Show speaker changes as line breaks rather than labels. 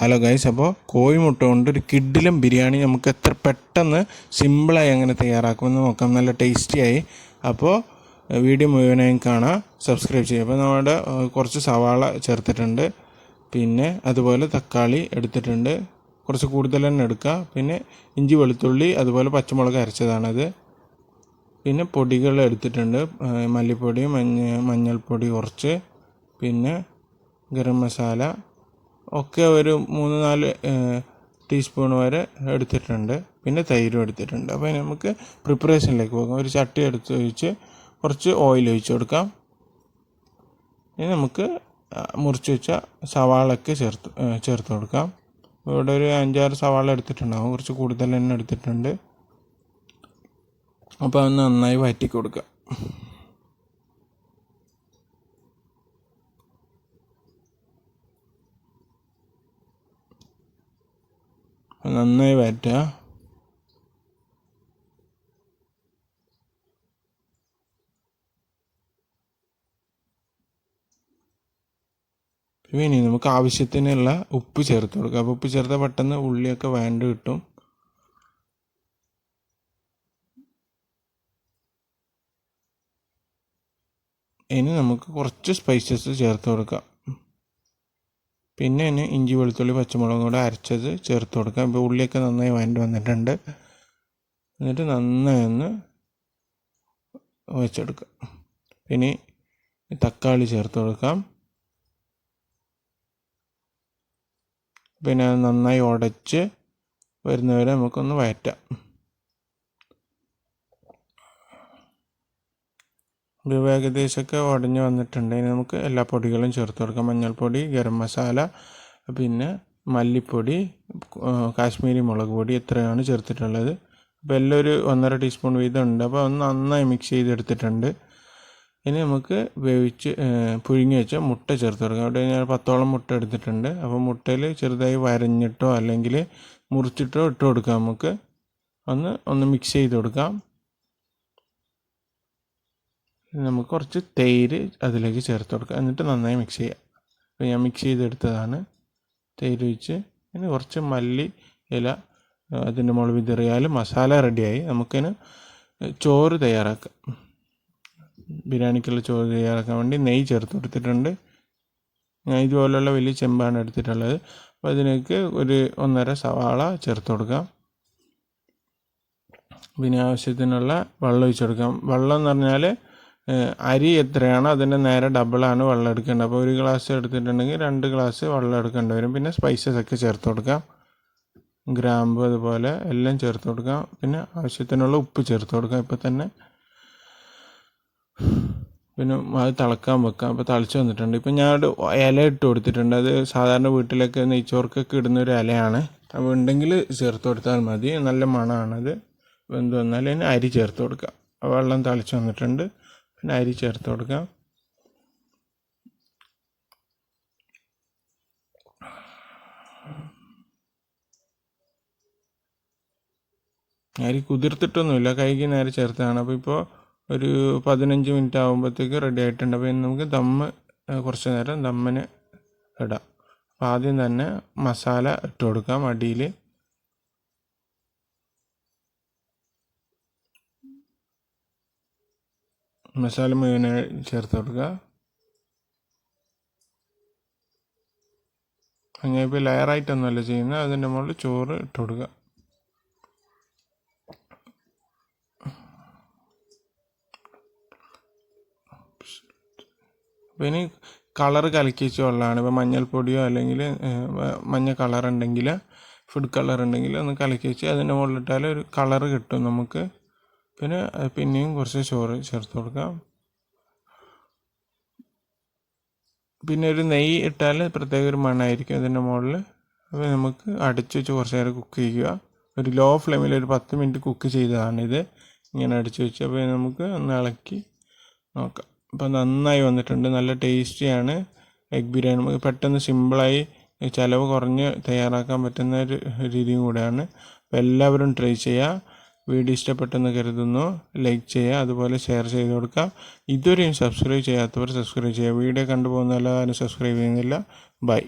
Hello guys, അപ്പോൾ കോഴിമുട്ട കൊണ്ട് ഒരു കിഡിലും ബിരിയാണി നമുക്ക് എത്ര പെട്ടെന്ന് സിമ്പിളായി എങ്ങനെ തയ്യാറാക്കുമെന്ന് നോക്കാം. നല്ല ടേസ്റ്റിയായി. അപ്പോൾ വീഡിയോ മുഴുവനായും കാണാം, സബ്സ്ക്രൈബ് ചെയ്യുക. അപ്പോൾ നമ്മുടെ കുറച്ച് സവാള ചേർത്തിട്ടുണ്ട്, പിന്നെ അതുപോലെ തക്കാളി എടുത്തിട്ടുണ്ട്, കുറച്ച് കൂടുതൽ തന്നെ എടുക്കുക. പിന്നെ ഇഞ്ചി വെളുത്തുള്ളി അതുപോലെ പച്ചമുളക് അരച്ചതാണത്. പിന്നെ പൊടികൾ എടുത്തിട്ടുണ്ട്, മല്ലിപ്പൊടി, മഞ്ഞൾപ്പൊടി കുറച്ച്, പിന്നെ ഗരം മസാല ഒക്കെ ഒരു 3-4 ടീസ്പൂൺ വരെ എടുത്തിട്ടുണ്ട്. പിന്നെ തൈരും എടുത്തിട്ടുണ്ട്. അപ്പോൾ നമുക്ക് പ്രിപ്പറേഷനിലേക്ക് പോകാം. ഒരു ചട്ടി എടുത്ത് ഒഴിച്ച് കുറച്ച് ഓയിൽ ഒഴിച്ച് കൊടുക്കാം. ഇനി നമുക്ക് മുറിച്ച് വെച്ച സവാളയൊക്കെ ചേർത്ത് കൊടുക്കാം. ഇവിടെ ഒരു 5-6 സവാള എടുത്തിട്ടുണ്ടാകും, കുറച്ച് കൂടുതൽ തന്നെ എടുത്തിട്ടുണ്ട്. അപ്പോൾ അത് നന്നായി വഴറ്റി കൊടുക്കുക. നന്നായി വഴറ്റുക. പിന്നെ നമുക്ക് ആവശ്യത്തിനുള്ള ഉപ്പ് ചേർത്ത് കൊടുക്കുക. അപ്പോൾ ഉപ്പ് ചേർത്താൽ പെട്ടെന്ന് ഉള്ളിയൊക്കെ വഴണ്ട് കിട്ടും. ഇനി നമുക്ക് കുറച്ച് സ്പൈസസ് ചേർത്ത് കൊടുക്കാം. പിന്നെ ഇഞ്ചി വെളുത്തുള്ളി പച്ചമുളകും കൂടെ അരച്ചത് ചേർത്ത് കൊടുക്കാം. ഇപ്പോൾ ഉള്ളിയൊക്കെ നന്നായി വഴണ്ട് വന്നിട്ടുണ്ട്. എന്നിട്ട് നന്നായി ഒന്ന് വെച്ചെടുക്കാം. പിന്നെ തക്കാളി ചേർത്ത് കൊടുക്കാം. പിന്നെ നന്നായി ഉടച്ച് വരുന്നവരെ നമുക്കൊന്ന് വഴറ്റാം. ഇത് ഏകദേശമൊക്കെ ഉടഞ്ഞ് വന്നിട്ടുണ്ട്. ഇനി നമുക്ക് എല്ലാ പൊടികളും ചേർത്ത് കൊടുക്കാം. മഞ്ഞൾപ്പൊടി, ഗരം മസാല, പിന്നെ മല്ലിപ്പൊടി, കാശ്മീരി മുളക് പൊടി എത്രയാണ് ചേർത്തിട്ടുള്ളത്. അപ്പോൾ എല്ലാം ഒരു 1.5 ടീസ്പൂൺ വീതം ഉണ്ട്. അപ്പോൾ ഒന്ന് നന്നായി മിക്സ് ചെയ്തെടുത്തിട്ടുണ്ട്. ഇനി നമുക്ക് പുഴുങ്ങി വെച്ച മുട്ട ചേർത്ത് കൊടുക്കാം. അവിടെ ഞാൻ 10ഓളം മുട്ട എടുത്തിട്ടുണ്ട്. അപ്പോൾ മുട്ടയിൽ ചെറുതായി വരഞ്ഞിട്ടോ അല്ലെങ്കിൽ മുറിച്ചിട്ടോ ഇട്ട് കൊടുക്കാം. നമുക്ക് ഒന്ന് മിക്സ് ചെയ്ത് കൊടുക്കാം. നമുക്ക് കുറച്ച് തൈര് അതിലേക്ക് ചേർത്ത് കൊടുക്കുക. എന്നിട്ട് നന്നായി മിക്സ് ചെയ്യുക. അപ്പോൾ ഞാൻ മിക്സ് ചെയ്തെടുത്തതാണ്. തൈര് ഒഴിച്ച് പിന്നെ കുറച്ച് മല്ലി ഇല അതിൻ്റെ മുകളിൽ വിതറിയാൽ മസാല റെഡിയായി. നമുക്കിന് ചോറ് തയ്യാറാക്കാം. ബിരിയാണിക്കുള്ള ചോറ് തയ്യാറാക്കാൻ വേണ്ടി നെയ്യ് ചേർത്ത് കൊടുത്തിട്ടുണ്ട്. ഞാൻ ഇതുപോലുള്ള വലിയ ചെമ്പാണ് എടുത്തിട്ടുള്ളത്. അപ്പോൾ അതിലേക്ക് ഒരു 1.5 സവാള ചേർത്ത് കൊടുക്കാം. പിന്നെ ആവശ്യത്തിനുള്ള വെള്ളം ഒഴിച്ച് കൊടുക്കാം. വെള്ളം എന്ന് പറഞ്ഞാൽ അരി എത്രയാണോ അതിൻ്റെ നേരെ ഡബിളാണ് വെള്ളം എടുക്കേണ്ടത്. അപ്പോൾ 1 ഗ്ലാസ് എടുത്തിട്ടുണ്ടെങ്കിൽ 2 ഗ്ലാസ് വെള്ളം എടുക്കേണ്ടി വരും. പിന്നെ സ്പൈസസ് ഒക്കെ ചേർത്ത് കൊടുക്കാം. ഗ്രാമ്പ് അതുപോലെ എല്ലാം ചേർത്ത് കൊടുക്കാം. പിന്നെ ആവശ്യത്തിനുള്ള ഉപ്പ് ചേർത്ത് കൊടുക്കാം ഇപ്പോൾ തന്നെ. പിന്നെ അത് തിളക്കാൻ വെക്കാം. അപ്പോൾ തിളച്ച് വന്നിട്ടുണ്ട്. ഇപ്പോൾ ഞാൻ ഇല ഇട്ട് കൊടുത്തിട്ടുണ്ട്. അത് സാധാരണ വീട്ടിലൊക്കെ നെയ്ച്ചോർക്കൊക്കെ ഇടുന്നൊരു ഇലയാണ്. അപ്പോൾ ഉണ്ടെങ്കിൽ ചേർത്ത് കൊടുത്താൽ മതി. നല്ല മണമാണത്. വെന്ത് വന്നാൽ അതിന് അരി ചേർത്ത് കൊടുക്കാം. വെള്ളം തിളച്ച് വന്നിട്ടുണ്ട്. പിന്നെ അരി ചേർത്ത് കൊടുക്കാം. അരി കുതിർത്തിട്ടൊന്നുമില്ല, കൈക്ക് നേരെ ചേർത്താണ്. അപ്പോൾ ഇപ്പോൾ ഒരു 15 മിനിറ്റ് ആകുമ്പോഴത്തേക്ക് റെഡി ആയിട്ടുണ്ട്. അപ്പോൾ നമുക്ക് കുറച്ച് നേരം ദമ്മിന് ഇടാം. അപ്പോൾ ആദ്യം തന്നെ മസാല ഇട്ട് കൊടുക്കാം. അടിയിൽ മസാല മുഴുവനായി ചേർത്ത് കൊടുക്കുക. അങ്ങനെ ഇപ്പോൾ ലെയറായിട്ടൊന്നുമല്ല ചെയ്യുന്നത്. അതിൻ്റെ മുകളിൽ ചോറ് ഇട്ട് കൊടുക്കുക. അപ്പോൾ ഇനി കളർ കലക്കി വെച്ച വെള്ളമാണ്. ഇപ്പോൾ മഞ്ഞൾപ്പൊടിയോ അല്ലെങ്കിൽ മഞ്ഞ കളർ ഉണ്ടെങ്കിൽ, ഫുഡ് കളർ ഉണ്ടെങ്കിൽ ഒന്ന് കലക്കി വെച്ച് അതിൻ്റെ മുകളിലിട്ടാൽ ഒരു കളർ കിട്ടും നമുക്ക്. പിന്നെയും കുറച്ച് ചോറ് ചേർത്ത് കൊടുക്കാം. പിന്നെ ഒരു നെയ്യ് ഇട്ടാൽ പ്രത്യേക ഒരു മണമായിരിക്കും അതിൻ്റെ മുകളിൽ. അപ്പോൾ നമുക്ക് അടച്ചു വെച്ച് കുറച്ച് നേരം കുക്ക് ചെയ്യുക. ഒരു ലോ ഫ്ലെയിമിൽ ഒരു 10 മിനിറ്റ് കുക്ക് ചെയ്തതാണിത്. ഇങ്ങനെ അടച്ചു വെച്ച് അപ്പോൾ നമുക്ക് ഒന്ന് ഇളക്കി നോക്കാം. അപ്പോൾ നന്നായി വന്നിട്ടുണ്ട്. നല്ല ടേസ്റ്റിയാണ് എഗ് ബിരിയാണി. നമുക്ക് പെട്ടെന്ന് സിമ്പിളായി ചിലവ് കുറഞ്ഞ് തയ്യാറാക്കാൻ പറ്റുന്ന ഒരു രീതിയും കൂടെയാണ്. അപ്പോൾ എല്ലാവരും ട്രൈ ചെയ്യുക. വീഡിയോ ഇഷ്ടപ്പെട്ടെന്ന് കരുതുന്നു. ലൈക്ക് ചെയ്യുക, അതുപോലെ ഷെയർ ചെയ്ത് കൊടുക്കുക. ഇതുവരെയും സബ്സ്ക്രൈബ് ചെയ്യാത്തവർ സബ്സ്ക്രൈബ് ചെയ്യുക. വീഡിയോ കണ്ടുപോകുന്ന എല്ലാവരും സബ്സ്ക്രൈബ് ചെയ്യുന്നില്ല. ബൈ.